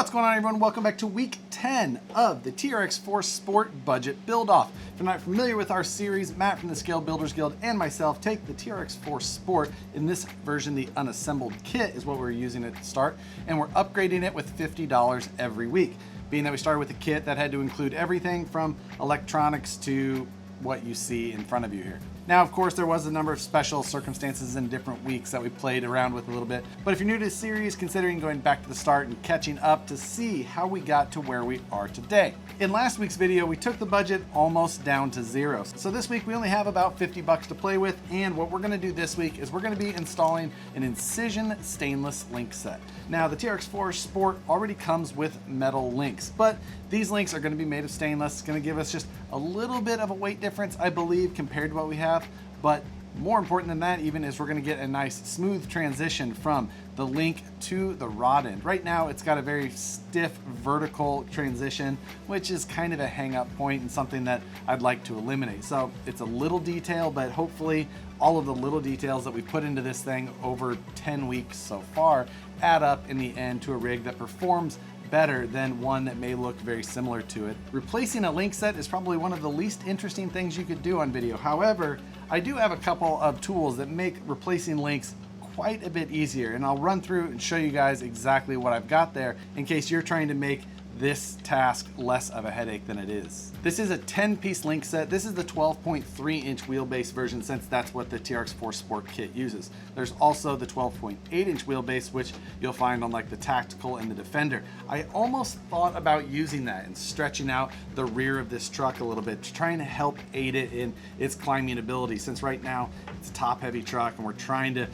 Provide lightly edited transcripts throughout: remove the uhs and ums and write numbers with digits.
What's going on, everyone? Welcome back to week 10 of the TRX-4 Sport Budget Build-Off. If you're not familiar with our series, Matt from the Scale Builders Guild and myself take the TRX-4 Sport. In this version, the unassembled kit is what we're using at the start, and we're upgrading it with $50 every week. Being that we started with a kit that had to include everything from electronics to what you see in front of you here. Now, of course, there was a number of special circumstances in different weeks that we played around with a little bit. But if you're new to the series, considering going back to the start and catching up to see how we got to where we are today. In last week's video, we took the budget almost down to zero. So this week we only have about 50 bucks to play with. And what we're gonna do this week is we're gonna be installing an Incision stainless link set. Now, the TRX-4 Sport already comes with metal links, but these links are gonna be made of stainless. It's gonna give us just a little bit of a weight difference, I believe, compared to what we have. But more important than that even is we're gonna get a nice smooth transition from the link to the rod end. Right now it's got a very stiff vertical transition, which is kind of a hang up point and something that I'd like to eliminate. So it's a little detail, but hopefully all of the little details that we put into this thing over 10 weeks so far add up in the end to a rig that performs better than one that may look very similar to it. Replacing a link set is probably one of the least interesting things you could do on video. However, I do have a couple of tools that make replacing links quite a bit easier, and I'll run through and show you guys exactly what I've got there in case you're trying to make this task less of a headache than it is. This is a 10-piece link set. This is the 12.3-inch wheelbase version, since that's what the TRX-4 Sport Kit uses. There's also the 12.8-inch wheelbase, which you'll find on like the Tactical and the Defender. I almost thought about using that and stretching out the rear of this truck a little bit, trying to help aid it in its climbing ability, since right now it's a top-heavy truck and we're trying to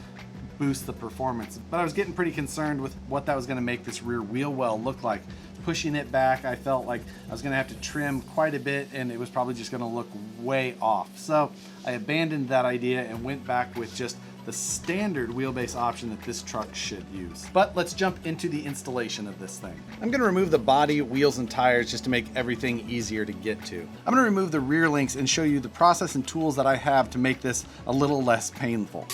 boost the performance. But I was getting pretty concerned with what that was going to make this rear wheel well look like. Pushing it back, I felt like I was going to have to trim quite a bit and it was probably just going to look way off. So I abandoned that idea and went back with just the standard wheelbase option that this truck should use. But let's jump into the installation of this thing. I'm going to remove the body, wheels, and tires just to make everything easier to get to. I'm going to remove the rear links and show you the process and tools that I have to make this a little less painful.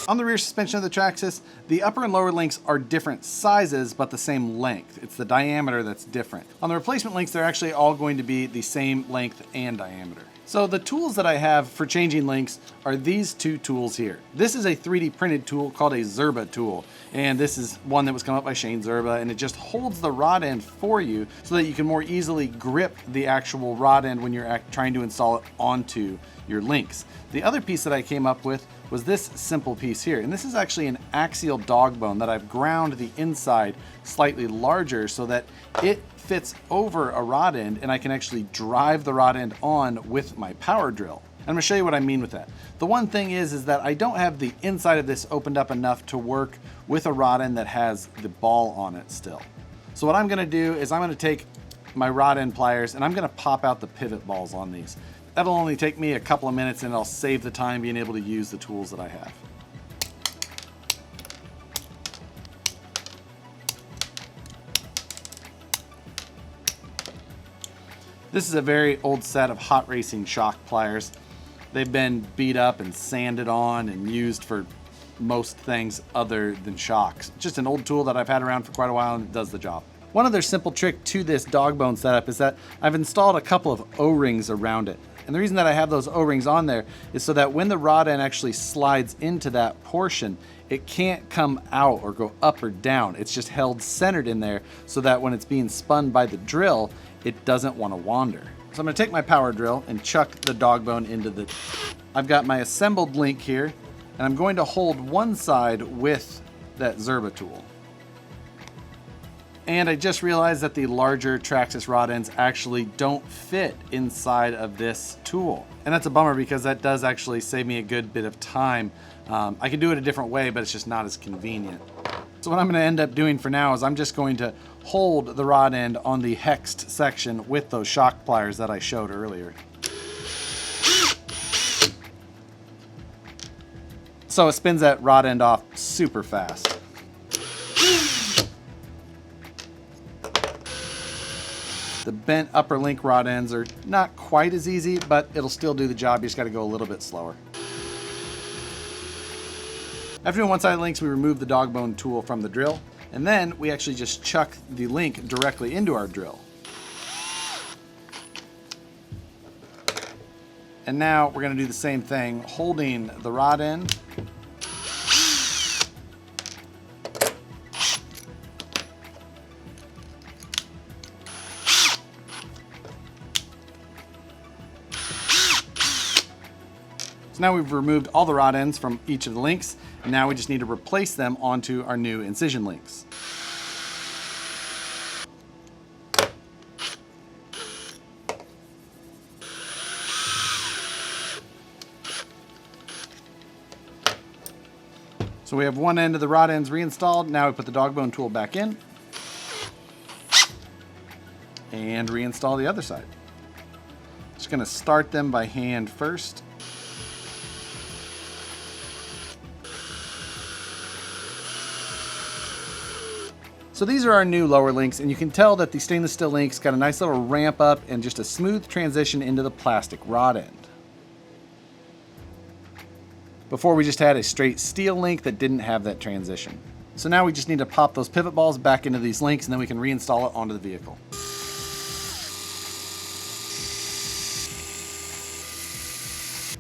On the rear suspension of the Traxxas, the upper and lower links are different sizes, but the same length. It's the diameter that's different. On the replacement links, they're actually all going to be the same length and diameter. So the tools that I have for changing links are these two tools here. This is a 3D printed tool called a Zerba tool. And this is one that was come up by Shane Zerba, and it just holds the rod end for you so that you can more easily grip the actual rod end when you're trying to install it onto your links. The other piece that I came up with was this simple piece here. And this is actually an axial dog bone that I've ground the inside slightly larger so that it fits over a rod end and I can actually drive the rod end on with my power drill. And I'm gonna show you what I mean with that. The one thing is that I don't have the inside of this opened up enough to work with a rod end that has the ball on it still. So what I'm gonna do is I'm gonna take my rod end pliers and I'm gonna pop out the pivot balls on these. That'll only take me a couple of minutes and I'll save the time being able to use the tools that I have. This is a very old set of hot racing shock pliers. They've been beat up and sanded on and used for most things other than shocks. Just an old tool that I've had around for quite a while and it does the job. One other simple trick to this dog bone setup is that I've installed a couple of O-rings around it. And the reason that I have those O-rings on there is so that when the rod end actually slides into that portion, it can't come out or go up or down. It's just held centered in there so that when it's being spun by the drill, it doesn't want to wander. So I'm going to take my power drill and chuck the dog bone into the... I've got my assembled link here, and I'm going to hold one side with that Zerba tool. And I just realized that the larger Traxxas rod ends actually don't fit inside of this tool. And that's a bummer because that does actually save me a good bit of time. I can do it a different way, but it's just not as convenient. So what I'm going to end up doing for now is I'm just going to hold the rod end on the hexed section with those shock pliers that I showed earlier. So it spins that rod end off super fast. The bent upper link rod ends are not quite as easy, but it'll still do the job. You just got to go a little bit slower. After doing one side of the links, we remove the dog bone tool from the drill, and then we actually just chuck the link directly into our drill. And now we're going to do the same thing, holding the rod end. So now we've removed all the rod ends from each of the links, and now we just need to replace them onto our new incision links. So we have one end of the rod ends reinstalled. Now we put the dog bone tool back in and reinstall the other side. Just going to start them by hand first. So these are our new lower links, and you can tell that the stainless steel links got a nice little ramp up and just a smooth transition into the plastic rod end. Before we just had a straight steel link that didn't have that transition. So now we just need to pop those pivot balls back into these links, and then we can reinstall it onto the vehicle.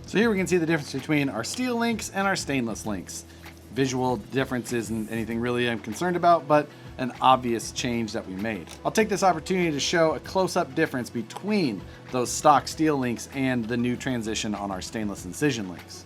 So here we can see the difference between our steel links and our stainless links. Visual difference isn't anything really I'm concerned about, but an obvious change that we made. I'll take this opportunity to show a close-up difference between those stock steel links and the new transition on our stainless incision links.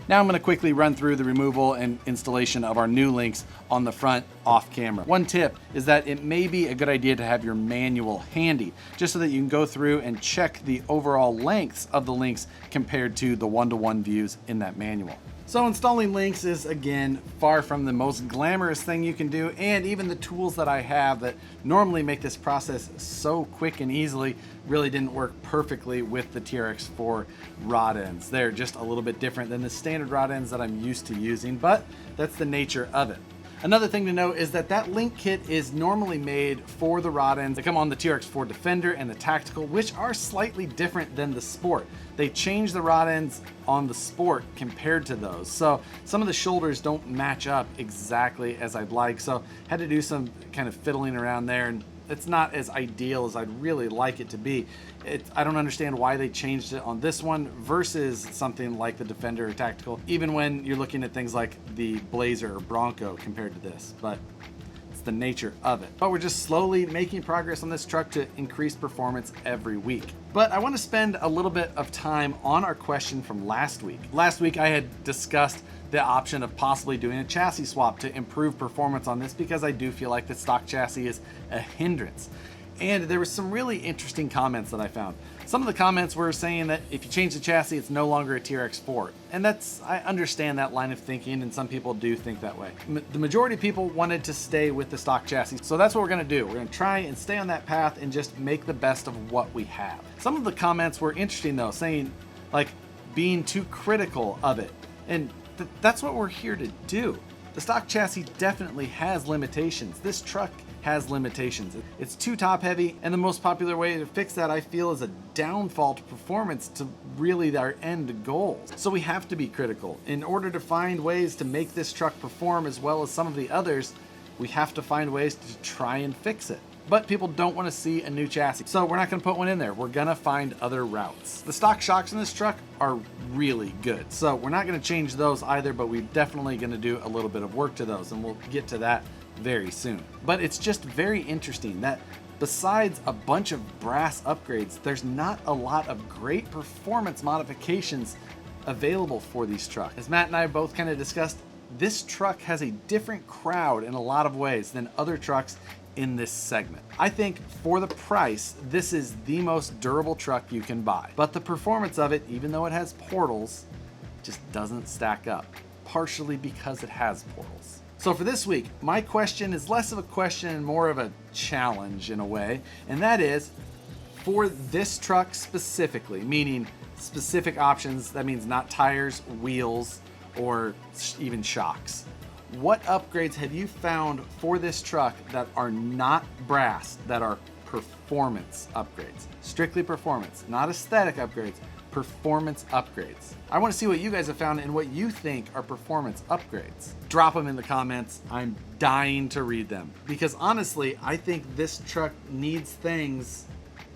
Now I'm going to quickly run through the removal and installation of our new links on the front off camera. One tip is that it may be a good idea to have your manual handy, just so that you can go through and check the overall lengths of the links compared to the one-to-one views in that manual. So installing links is, again, far from the most glamorous thing you can do, and even the tools that I have that normally make this process so quick and easily really didn't work perfectly with the TRX-4 rod ends. They're just a little bit different than the standard rod ends that I'm used to using, but that's the nature of it. Another thing to note is that that link kit is normally made for the rod ends that come on the TRX-4 Defender and the Tactical, which are slightly different than the Sport. They changed the rod ends on the Sport compared to those. So some of the shoulders don't match up exactly as I'd like. So had to do some kind of fiddling around there, and it's not as ideal as I'd really like it to be. I don't understand why they changed it on this one versus something like the Defender or Tactical, even when you're looking at things like the Blazer or Bronco compared to this, but it's the nature of it. But we're just slowly making progress on this truck to increase performance every week. But I want to spend a little bit of time on our question from last week. Last week I had discussed the option of possibly doing a chassis swap to improve performance on this, because I do feel like the stock chassis is a hindrance. And there were some really interesting comments that I found. Some of the comments were saying that if you change the chassis, it's no longer a TRX-4. And I understand that line of thinking, and some people do think that way. The majority of people wanted to stay with the stock chassis. So that's what we're gonna do. We're gonna try and stay on that path and just make the best of what we have. Some of the comments were interesting though, saying like being too critical of it. And that's what we're here to do. The stock chassis definitely has limitations. This truck has limitations. It's too top heavy, and the most popular way to fix that, I feel, is a downfall to performance to really our end goals. So we have to be critical. In order to find ways to make this truck perform as well as some of the others, we have to find ways to try and fix it. But people don't want to see a new chassis, so we're not going to put one in there. We're going to find other routes. The stock shocks in this truck are really good, so we're not going to change those either, but we're definitely going to do a little bit of work to those, and we'll get to that very soon. But it's just very interesting that besides a bunch of brass upgrades, there's not a lot of great performance modifications available for these trucks. As Matt and I both kind of discussed, this truck has a different crowd in a lot of ways than other trucks in this segment. I think for the price, this is the most durable truck you can buy. But the performance of it, even though it has portals, just doesn't stack up, partially because it has portals. So for this week, my question is less of a question and more of a challenge in a way, and that is, for this truck specifically, meaning specific options, that means not tires, wheels, or even shocks. What upgrades have you found for this truck that are not brass, that are performance upgrades? Strictly performance, not aesthetic upgrades, performance upgrades. I want to see what you guys have found and what you think are performance upgrades. Drop them in the comments. I'm dying to read them because honestly, I think this truck needs things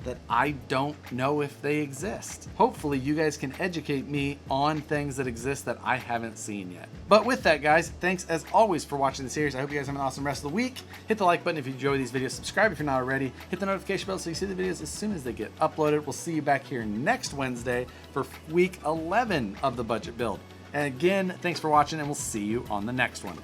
that I don't know if they exist. Hopefully you guys can educate me on things that exist that I haven't seen yet. But with that, guys, thanks as always for watching the series. I hope you guys have an awesome rest of the week. Hit the like button if you enjoy these videos. Subscribe if you're not already. Hit the notification bell so you see the videos as soon as they get uploaded. We'll see you back here next Wednesday for week 11 of the budget build. And again, thanks for watching and we'll see you on the next one.